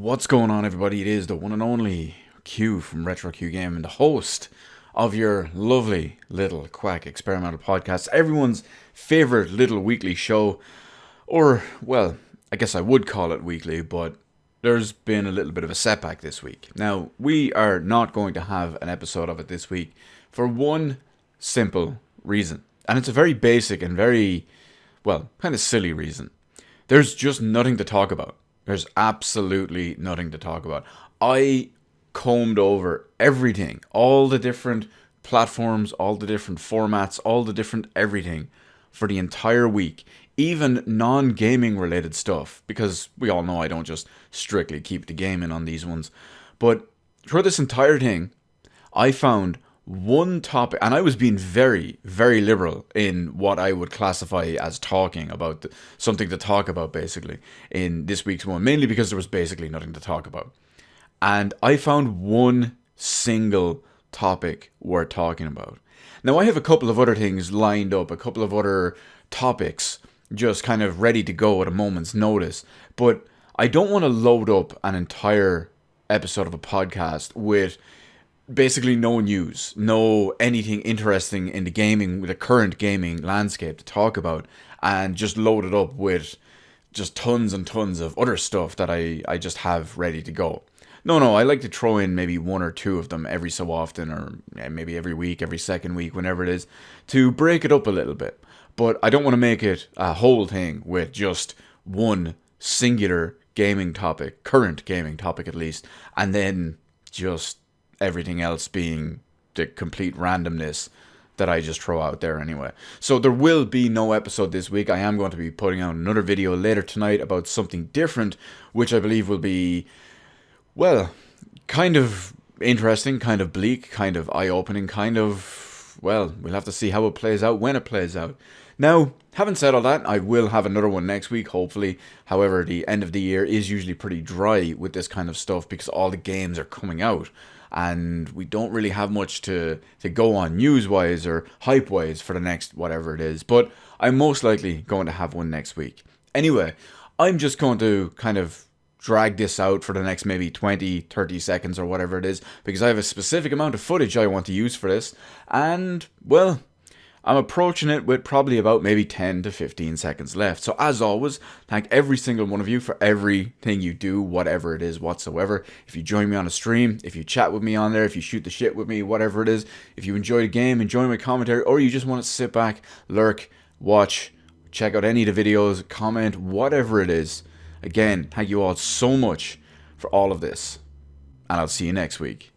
What's going on, everybody? It is the one and only Q from Retro Q Game and the host of your lovely little quack experimental podcast, everyone's favorite little weekly show. Or, well, I guess I would call it weekly, but there's been a little bit of a setback this week. Now, we are not going to have an episode of it this week for one simple reason. And it's a very basic and very, well, kind of silly reason. There's just nothing to talk about. There's absolutely nothing to talk about. I combed over everything, all the different platforms, all the different formats, all the different everything for the entire week, even non-gaming related stuff, because we all know I don't just strictly keep the gaming on these ones. But for this entire thing, I found one topic, and I was being very, very liberal in what I would classify as talking about, something to talk about basically in this week's one, mainly because there was basically nothing to talk about. And I found one single topic worth talking about. Now, I have a couple of other things lined up, a couple of other topics just kind of ready to go at a moment's notice, but I don't want to load up an entire episode of a podcast with basically no news, no anything interesting in the current gaming landscape to talk about, and just load it up with just tons and tons of other stuff that I just have ready to go. No, I like to throw in maybe one or two of them every so often, or maybe every week, every second week, whenever it is, to break it up a little bit. But I don't want to make it a whole thing with just one singular gaming topic, current gaming topic at least, and then just everything else being the complete randomness that I just throw out there anyway. So there will be no episode this week. I am going to be putting out another video later tonight about something different, which I believe will be, well, kind of interesting, kind of bleak, kind of eye-opening, kind of, well, we'll have to see how it plays out when it plays out. Now, having said all that, I will have another one next week, hopefully. However, the end of the year is usually pretty dry with this kind of stuff because all the games are coming out. And we don't really have much to go on news-wise or hype-wise for the next whatever it is. But I'm most likely going to have one next week. Anyway, I'm just going to kind of drag this out for the next maybe 20, 30 seconds or whatever it is, because I have a specific amount of footage I want to use for this. And, well, I'm approaching it with probably about maybe 10 to 15 seconds left. So as always, thank every single one of you for everything you do, whatever it is whatsoever. If you join me on a stream, if you chat with me on there, if you shoot the shit with me, whatever it is, if you enjoy the game, enjoy my commentary, or you just want to sit back, lurk, watch, check out any of the videos, comment, whatever it is. Again, thank you all so much for all of this, and I'll see you next week.